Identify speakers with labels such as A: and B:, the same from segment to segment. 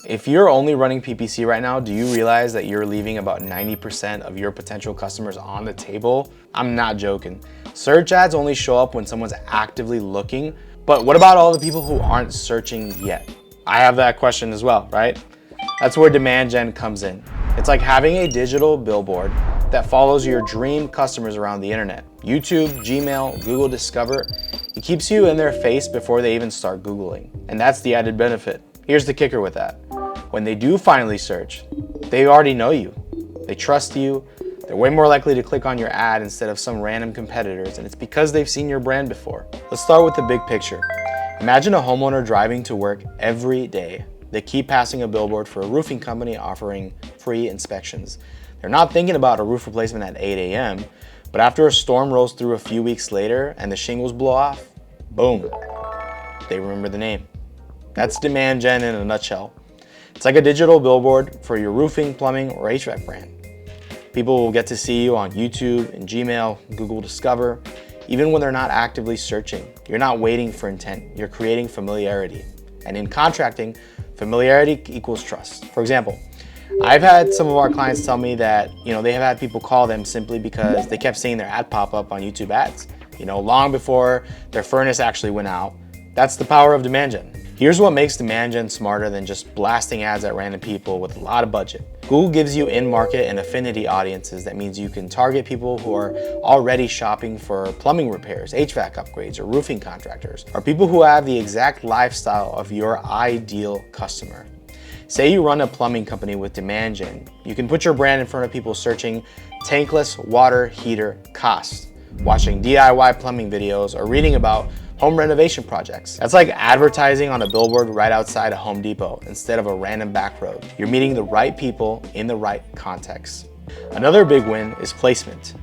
A: If you're only running PPC right now, do you realize that you're leaving about 90% of your potential customers on the table? I'm not joking. Search ads only show up when someone's actively looking, but what about all the people who aren't searching yet? I have that question as well, right? That's where Demand Gen comes in. It's like having a digital billboard that follows your dream customers around the internet. YouTube, Gmail, Google Discover. It keeps you in their face before they even start Googling. And that's the added benefit. Here's the kicker with that. When they do finally search, they already know you. They trust you. They're way more likely to click on your ad instead of some random competitors, and it's because they've seen your brand before. Let's start with the big picture. Imagine a homeowner driving to work every day. They keep passing a billboard for a roofing company offering free inspections. They're not thinking about a roof replacement at 8 a.m., but after a storm rolls through a few weeks later and the shingles blow off, boom, they remember the name. That's Demand Gen in a nutshell. It's like a digital billboard for your roofing, plumbing, or HVAC brand. People will get to see you on YouTube and Gmail, Google Discover, even when they're not actively searching. You're not waiting for intent, you're creating familiarity. And in contracting, familiarity equals trust. For example, I've had some of our clients tell me that, they have had people call them simply because they kept seeing their ad pop up on YouTube ads, long before their furnace actually went out. That's the power of Demand Gen. Here's what makes Demand Gen smarter than just blasting ads at random people with a lot of budget. Google gives you in-market and affinity audiences. That means you can target people who are already shopping for plumbing repairs, HVAC upgrades, or roofing contractors, or people who have the exact lifestyle of your ideal customer. Say you run a plumbing company with Demand Gen. You can put your brand in front of people searching tankless water heater cost, watching DIY plumbing videos, or reading about home renovation projects. That's like advertising on a billboard right outside a Home Depot instead of a random back road. You're meeting the right people in the right context. Another big win is placement.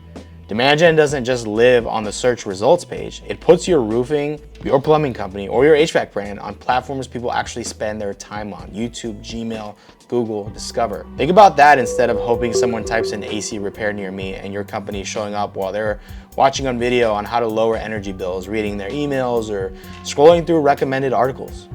A: Demand Gen doesn't just live on the search results page. It puts your roofing, your plumbing company, or your HVAC brand on platforms people actually spend their time on. YouTube, Gmail, Google, Discover. Think about that instead of hoping someone types in AC repair near me and your company is showing up while they're watching on video on how to lower energy bills, reading their emails, or scrolling through recommended articles.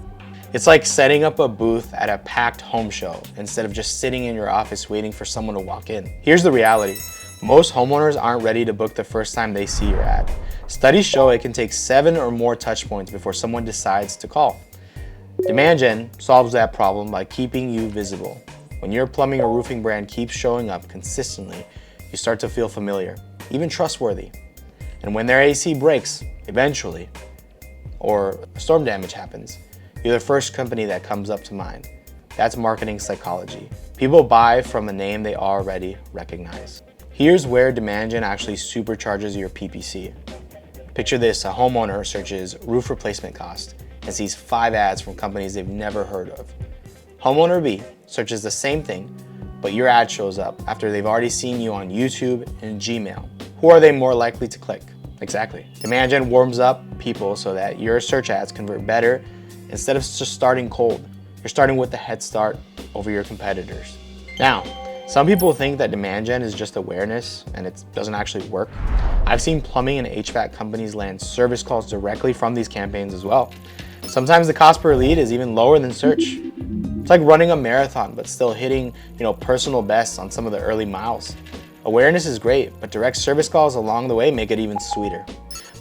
A: It's like setting up a booth at a packed home show instead of just sitting in your office waiting for someone to walk in. Here's the reality. Most homeowners aren't ready to book the first time they see your ad. Studies show it can take 7 or more touch points before someone decides to call. Demand Gen solves that problem by keeping you visible. When your plumbing or roofing brand keeps showing up consistently, you start to feel familiar, even trustworthy. And when their AC breaks, eventually, or storm damage happens, you're the first company that comes up to mind. That's marketing psychology. People buy from a name they already recognize. Here's where Demand Gen actually supercharges your PPC. Picture this, a homeowner searches roof replacement cost and sees 5 ads from companies they've never heard of. Homeowner B searches the same thing, but your ad shows up after they've already seen you on YouTube and Gmail. Who are they more likely to click? Exactly. Demand Gen warms up people so that your search ads convert better instead of just starting cold. You're starting with a head start over your competitors. Now, some people think that Demand Gen is just awareness and it doesn't actually work. I've seen plumbing and HVAC companies land service calls directly from these campaigns as well. Sometimes the cost per lead is even lower than search. It's like running a marathon, but still hitting, personal bests on some of the early miles. Awareness is great, but direct service calls along the way make it even sweeter.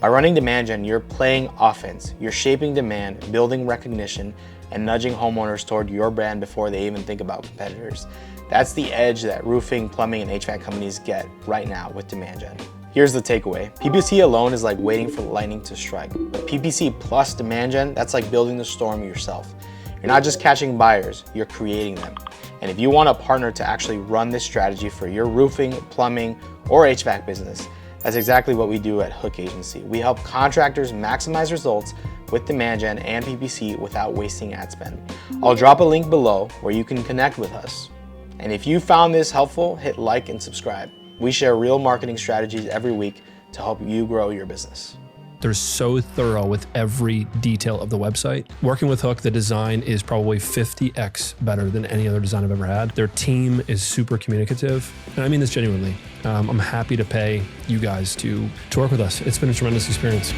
A: By running Demand Gen, you're playing offense. You're shaping demand, building recognition, and nudging homeowners toward your brand before they even think about competitors. That's the edge that roofing, plumbing, and HVAC companies get right now with Demand Gen. Here's the takeaway. PPC alone is like waiting for lightning to strike. But PPC plus Demand Gen, that's like building the storm yourself. You're not just catching buyers, you're creating them. And if you want a partner to actually run this strategy for your roofing, plumbing, or HVAC business, that's exactly what we do at Hook Agency. We help contractors maximize results with Demand Gen and PPC without wasting ad spend. I'll drop a link below where you can connect with us. And if you found this helpful, hit like and subscribe. We share real marketing strategies every week to help you grow your business.
B: They're so thorough with every detail of the website. Working with Hook, the design is probably 50x better than any other design I've ever had. Their team is super communicative, and I mean this genuinely. I'm happy to pay you guys to work with us. It's been a tremendous experience.